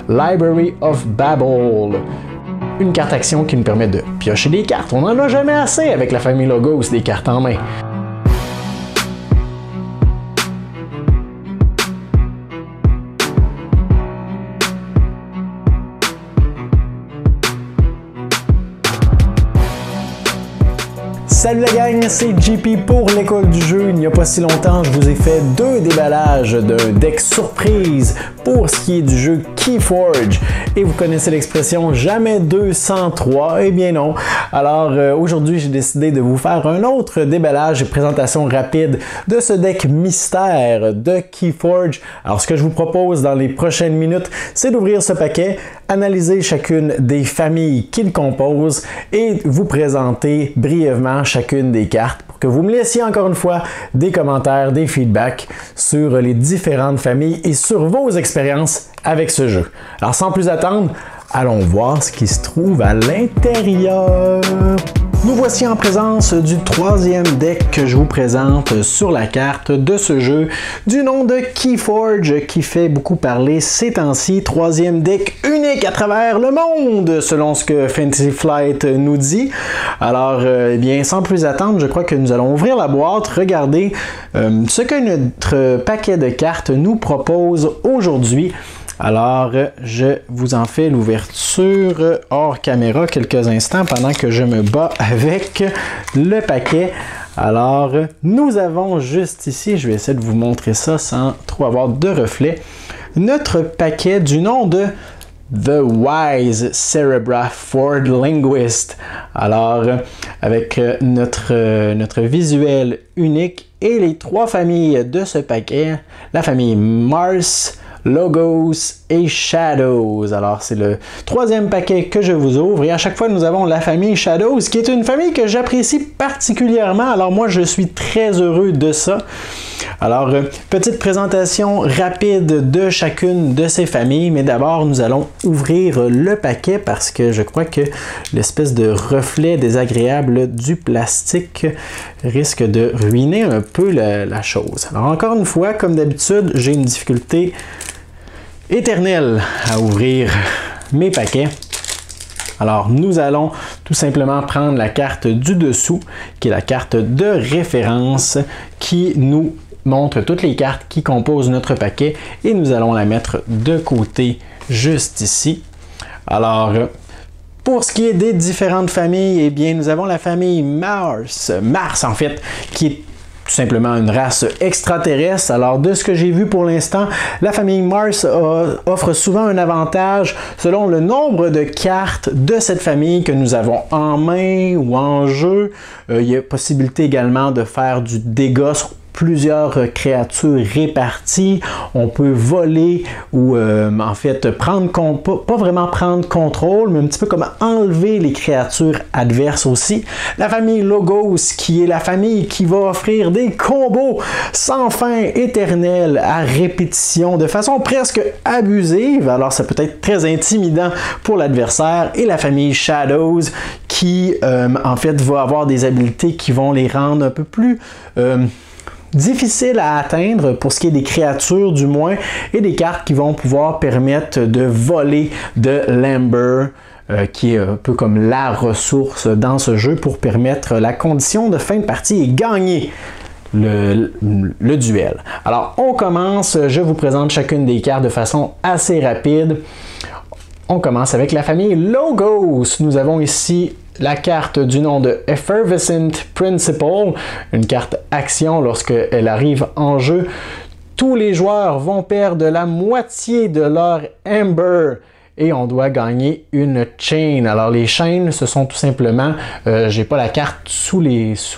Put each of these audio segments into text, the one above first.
Library of Babel. Une carte action qui nous permet de piocher des cartes. On n'en a jamais assez avec la famille Logos des cartes en main. Salut la gang, c'est JP pour l'école du jeu. Il n'y a pas si longtemps, je vous ai fait 2 déballages d'un deck surprise pour ce qui est du jeu Keyforge. Et vous connaissez l'expression jamais 2 sans 3. Eh bien non. Alors aujourd'hui, j'ai décidé de vous faire un autre déballage et présentation rapide de ce deck mystère de Keyforge. Alors ce que je vous propose dans les prochaines minutes, c'est d'ouvrir ce paquet, analyser chacune des familles qu'il compose et vous présenter brièvement chacune des cartes pour que vous me laissiez encore une fois des commentaires, des feedbacks sur les différentes familles et sur vos expériences avec ce jeu. Alors sans plus attendre, allons voir ce qui se trouve à l'intérieur. Nous voici en présence du 3e deck que je vous présente sur la carte de ce jeu du nom de Keyforge qui fait beaucoup parler ces temps-ci. 3e deck unique à travers le monde selon ce que Fantasy Flight nous dit. Alors, eh bien, sans plus attendre, je crois que nous allons ouvrir la boîte, regarder ce que notre paquet de cartes nous propose aujourd'hui. Alors, je vous en fais l'ouverture hors caméra quelques instants pendant que je me bats avec le paquet. Alors, nous avons juste ici, je vais essayer de vous montrer ça sans trop avoir de reflet, notre paquet du nom de The Wise Cerebra Ford Linguist. Alors, avec notre visuel unique et les 3 familles de ce paquet, la famille Mars, Logos et Shadows. Alors, c'est le 3e paquet que je vous ouvre et à chaque fois, nous avons la famille Shadows qui est une famille que j'apprécie particulièrement. Alors, moi, je suis très heureux de ça. Alors, petite présentation rapide de chacune de ces familles, mais d'abord, nous allons ouvrir le paquet parce que je crois que l'espèce de reflet désagréable du plastique risque de ruiner un peu la chose. Alors, encore une fois, comme d'habitude, j'ai une difficulté éternelle à ouvrir mes paquets. Alors, nous allons tout simplement prendre la carte du dessous, qui est la carte de référence, qui nous montre toutes les cartes qui composent notre paquet, et nous allons la mettre de côté juste ici. Alors, pour ce qui est des différentes familles, eh bien, nous avons la famille Mars en fait, qui est tout simplement une race extraterrestre. Alors, de ce que j'ai vu pour l'instant, la famille Mars offre souvent un avantage selon le nombre de cartes de cette famille que nous avons en main ou en jeu. Il y a possibilité également de faire du dégât sur plusieurs créatures réparties. On peut voler ou en fait prendre pas vraiment prendre contrôle, mais un petit peu comme enlever les créatures adverses aussi. La famille Logos, qui est la famille qui va offrir des combos sans fin éternels à répétition de façon presque abusive. Alors ça peut être très intimidant pour l'adversaire. Et la famille Shadows qui en fait va avoir des habiletés qui vont les rendre un peu plus difficile à atteindre pour ce qui est des créatures du moins, et des cartes qui vont pouvoir permettre de voler de l'Amber, qui est un peu comme la ressource dans ce jeu pour permettre la condition de fin de partie et gagner le duel. Alors on commence, je vous présente chacune des cartes de façon assez rapide. On commence avec la famille Logos. Nous avons ici la carte du nom de Effervescent Principle, une carte action lorsqu'elle arrive en jeu. Tous les joueurs vont perdre la moitié de leur Amber et on doit gagner une chain. Alors les chains, ce sont tout simplement, j'ai pas la carte sous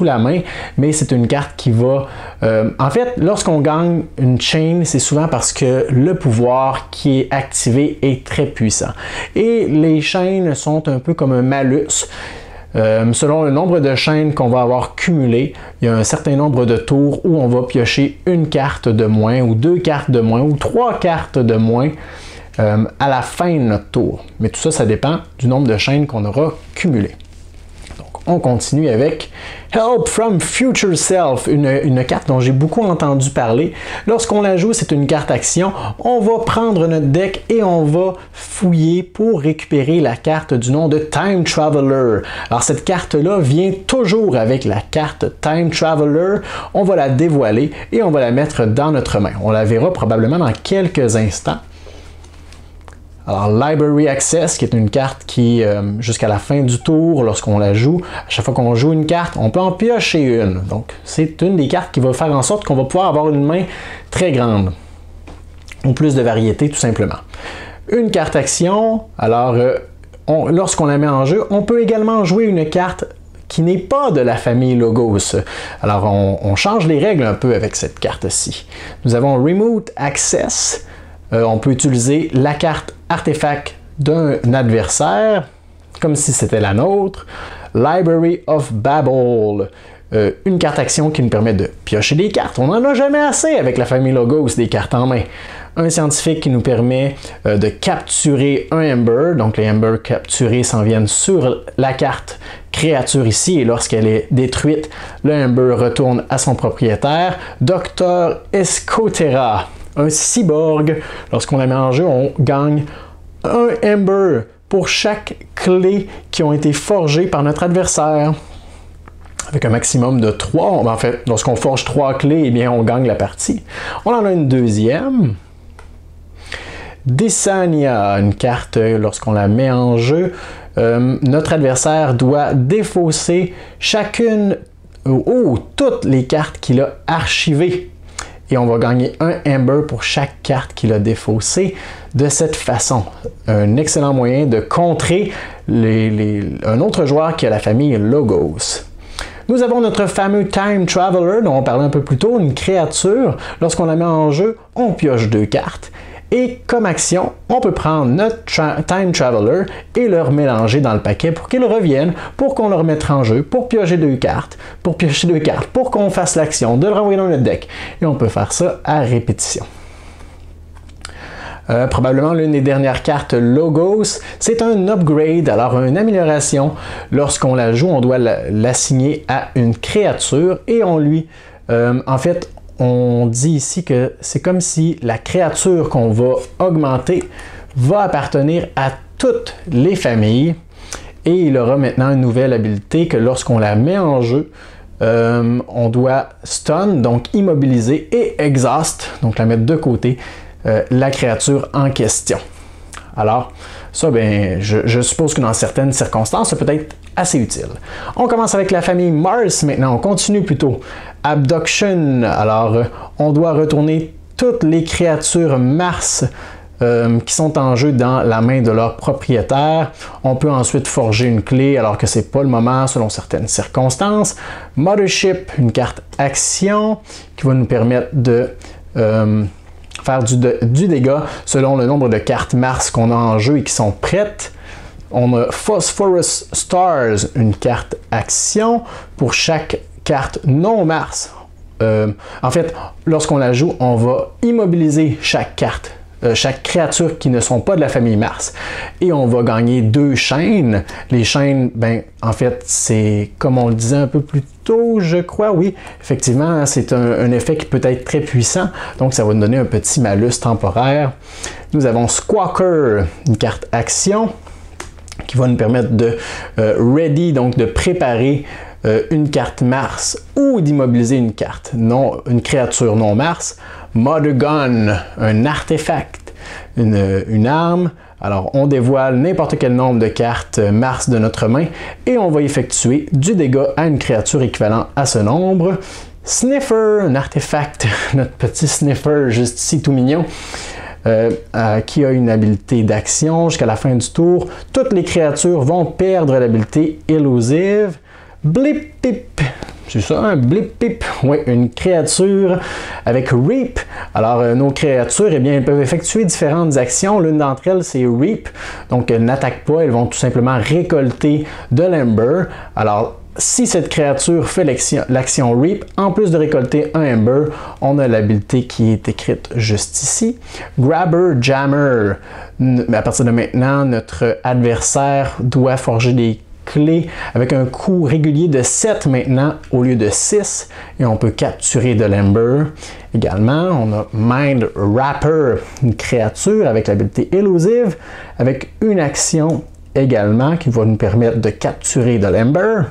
la main, mais c'est une carte qui va, en fait, lorsqu'on gagne une chain, c'est souvent parce que le pouvoir qui est activé est très puissant. Et les chaînes sont un peu comme un malus. Selon le nombre de chaînes qu'on va avoir cumulé, il y a un certain nombre de tours où on va piocher une carte de moins, ou 2 cartes de moins, ou 3 cartes de moins à la fin de notre tour. Mais tout ça, ça dépend du nombre de chaînes qu'on aura cumulées. Donc, on continue avec Help from Future Self, une carte dont j'ai beaucoup entendu parler. Lorsqu'on la joue, c'est une carte action. On va prendre notre deck et on va fouiller pour récupérer la carte du nom de Time Traveler. Alors cette carte-là vient toujours avec la carte Time Traveler. On va la dévoiler et on va la mettre dans notre main. On la verra probablement dans quelques instants. Alors, Library Access, qui est une carte qui, jusqu'à la fin du tour, lorsqu'on la joue, à chaque fois qu'on joue une carte, on peut en piocher une. Donc, c'est une des cartes qui va faire en sorte qu'on va pouvoir avoir une main très grande, ou plus de variété, tout simplement. Une carte action, alors, lorsqu'on la met en jeu, on peut également jouer une carte qui n'est pas de la famille Logos. Alors, on change les règles un peu avec cette carte-ci. Nous avons Remote Access. On peut utiliser la carte artefact d'un adversaire, comme si c'était la nôtre. Library of Babel, une carte action qui nous permet de piocher des cartes. On n'en a jamais assez avec la famille Logos des cartes en main. Un scientifique qui nous permet de capturer un Ember, donc les Embers capturés s'en viennent sur la carte créature ici, et lorsqu'elle est détruite, le Ember retourne à son propriétaire. Docteur Escotera, un cyborg. Lorsqu'on la met en jeu, on gagne un Ember pour chaque clé qui ont été forgées par notre adversaire. Avec un maximum de 3. En fait, lorsqu'on forge 3 clés, eh bien, on gagne la partie. On en a une deuxième. Dessania, une carte, lorsqu'on la met en jeu, notre adversaire doit défausser chacune ou toutes les cartes qu'il a archivées. Et on va gagner un Ember pour chaque carte qu'il a défaussée de cette façon. Un excellent moyen de contrer un autre joueur qui a la famille Logos. Nous avons notre fameux Time Traveler dont on parlait un peu plus tôt, une créature. Lorsqu'on la met en jeu, on pioche 2 cartes. Et comme action, on peut prendre notre Time Traveler et le remélanger dans le paquet pour qu'il revienne, pour qu'on le remette en jeu, pour piocher 2 cartes, pour qu'on fasse l'action, de le renvoyer dans notre deck. Et on peut faire ça à répétition. Probablement l'une des dernières cartes Logos, c'est un upgrade, alors une amélioration. Lorsqu'on la joue, on doit l'assigner à une créature et on lui... en fait, on dit ici que c'est comme si la créature qu'on va augmenter va appartenir à toutes les familles et il aura maintenant une nouvelle habilité que lorsqu'on la met en jeu, on doit stun, donc immobiliser, et exhaust, donc la mettre de côté, la créature en question. Alors, ça, ben, je suppose que dans certaines circonstances, ça peut être assez utile. On commence avec la famille Mars maintenant, on continue plutôt. Abduction, alors on doit retourner toutes les créatures Mars qui sont en jeu dans la main de leur propriétaire. On peut ensuite forger une clé alors que c'est pas le moment selon certaines circonstances. Mothership, une carte action qui va nous permettre de faire du dégât selon le nombre de cartes Mars qu'on a en jeu et qui sont prêtes. On a Phosphorus Stars, une carte action pour chaque carte non Mars. En fait, lorsqu'on la joue, on va immobiliser chaque carte, chaque créature qui ne sont pas de la famille Mars. Et on va gagner 2 chaînes. Les chaînes, ben, en fait, c'est comme on le disait un peu plus tôt, je crois, oui. Effectivement, c'est un effet qui peut être très puissant. Donc, ça va nous donner un petit malus temporaire. Nous avons Squawker, une carte action qui va nous permettre de ready, donc de préparer une carte Mars ou d'immobiliser une créature non Mars. Mother Gun, un artefact, une arme. Alors, on dévoile n'importe quel nombre de cartes Mars de notre main et on va effectuer du dégât à une créature équivalent à ce nombre. Sniffer, un artefact, notre petit Sniffer juste ici tout mignon. Qui a une habilité d'action jusqu'à la fin du tour. Toutes les créatures vont perdre l'habilité élusive. Blip Pip, c'est ça, un Blip Pip, oui, une créature avec Reap. Alors, nos créatures, eh bien, elles peuvent effectuer différentes actions. L'une d'entre elles, c'est Reap. Donc, elles n'attaquent pas, elles vont tout simplement récolter de l'Ember. Alors, si cette créature fait l'action Reap, en plus de récolter un Ember, on a l'habilité qui est écrite juste ici. Grabber Jammer. À partir de maintenant, notre adversaire doit forger des clé avec un coût régulier de 7 maintenant au lieu de 6 et on peut capturer de l'Ember. Également, on a Mind Wrapper, une créature avec l'habilité élusive avec une action également qui va nous permettre de capturer de l'Ember.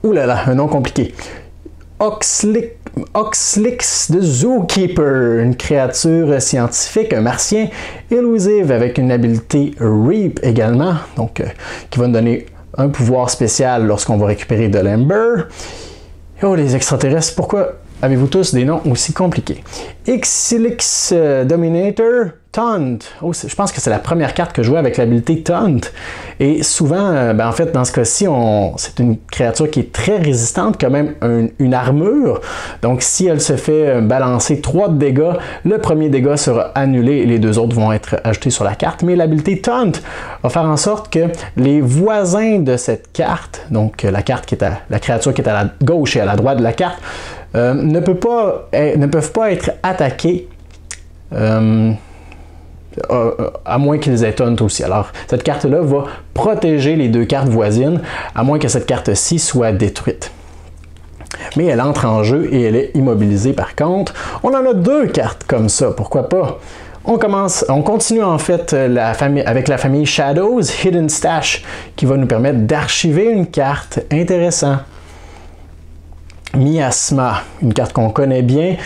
Ouh là là, un nom compliqué. Oxlix de Zookeeper, une créature scientifique, un martien élusive avec une habilité Reap également, donc qui va nous donner un pouvoir spécial lorsqu'on va récupérer de l'Ember. Oh, les extraterrestres, pourquoi avez-vous tous des noms aussi compliqués? Xilix Dominator, Taunt. Oh, je pense que c'est la première carte que je jouais avec l'habilité Taunt. Et souvent, en fait, dans ce cas-ci, c'est une créature qui est très résistante, quand même une armure. Donc, si elle se fait balancer 3 de dégâts, le premier dégât sera annulé et les 2 autres vont être ajoutés sur la carte. Mais l'habilité Taunt va faire en sorte que les voisins de cette carte, donc la créature qui est à la gauche et à la droite de la carte, ne peuvent pas être attaqués à moins qu'ils aient Taunt aussi. Alors, cette carte-là va protéger les 2 cartes voisines, à moins que cette carte-ci soit détruite. Mais elle entre en jeu et elle est immobilisée par contre. On en a 2 cartes comme ça, pourquoi pas? On continue en fait avec la famille Shadows, Hidden Stash, qui va nous permettre d'archiver une carte intéressante. Miasma, une carte qu'on connaît bien,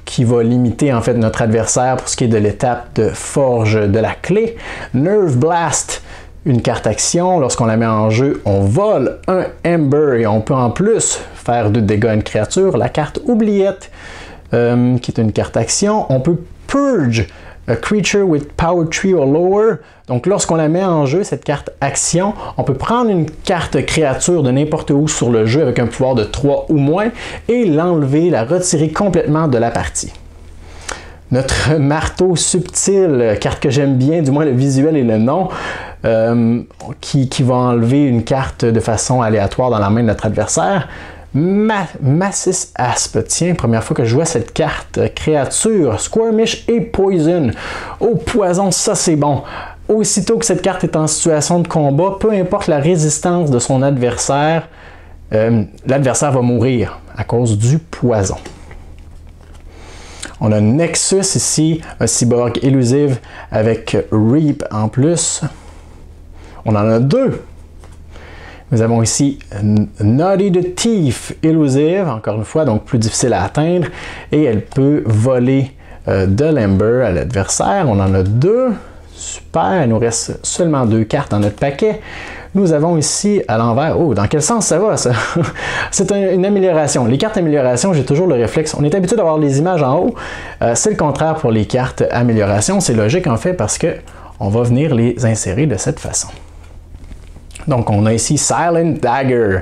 qui va limiter en fait notre adversaire pour ce qui est de l'étape de forge de la clé. Nerve Blast, une carte action, lorsqu'on la met en jeu, on vole un Ember et on peut en plus faire 2 dégâts à une créature. La carte Oubliette, qui est une carte action, on peut Purge a creature with power 3 or lower. Donc lorsqu'on la met en jeu, cette carte action, on peut prendre une carte créature de n'importe où sur le jeu avec un pouvoir de 3 ou moins et l'enlever, la retirer complètement de la partie. Notre marteau subtil, carte que j'aime bien, du moins le visuel et le nom, qui va enlever une carte de façon aléatoire dans la main de notre adversaire. Massis Asp, tiens, première fois que je vois cette carte, créature, Squirmish et Poison. Oh, poison, ça c'est bon. Aussitôt que cette carte est en situation de combat, peu importe la résistance de son adversaire, l'adversaire va mourir à cause du poison. On a Nexus ici, un cyborg élusive avec Reap en plus. On en a 2. Nous avons ici Naughty the Thief, élusive, encore une fois, donc plus difficile à atteindre, et elle peut voler de l'Ember à l'adversaire. On en a 2, super, il nous reste seulement 2 cartes dans notre paquet. Nous avons ici à l'envers, oh, dans quel sens ça va ça? C'est une amélioration. Les cartes amélioration, j'ai toujours le réflexe, on est habitué d'avoir les images en haut, c'est le contraire pour les cartes amélioration, c'est logique en fait parce que on va venir les insérer de cette façon. Donc, on a ici Silent Dagger.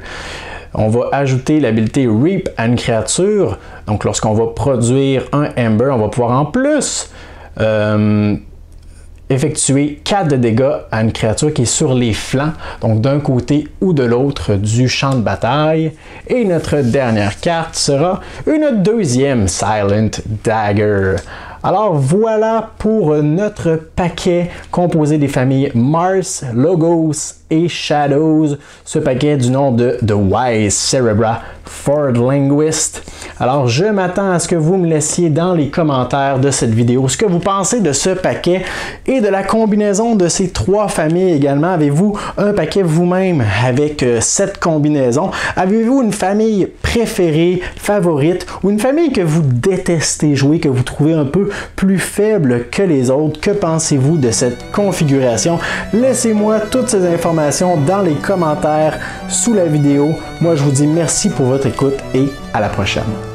On va ajouter l'habilité Reap à une créature. Donc, lorsqu'on va produire un Ember, on va pouvoir en plus effectuer 4 de dégâts à une créature qui est sur les flancs, donc d'un côté ou de l'autre du champ de bataille. Et notre dernière carte sera une deuxième Silent Dagger. Alors voilà pour notre paquet composé des familles Mars, Logos et Shadows, ce paquet du nom de The Wise Cerebra Ford Linguist. Alors je m'attends à ce que vous me laissiez dans les commentaires de cette vidéo ce que vous pensez de ce paquet et de la combinaison de ces 3 familles également. Avez-vous un paquet vous-même avec cette combinaison? Avez-vous une famille préférée, favorite ou une famille que vous détestez jouer, que vous trouvez un peu plus faible que les autres? Que pensez-vous de cette configuration? Laissez-moi toutes ces informations dans les commentaires sous la vidéo. Moi, je vous dis merci pour votre écoute et à la prochaine.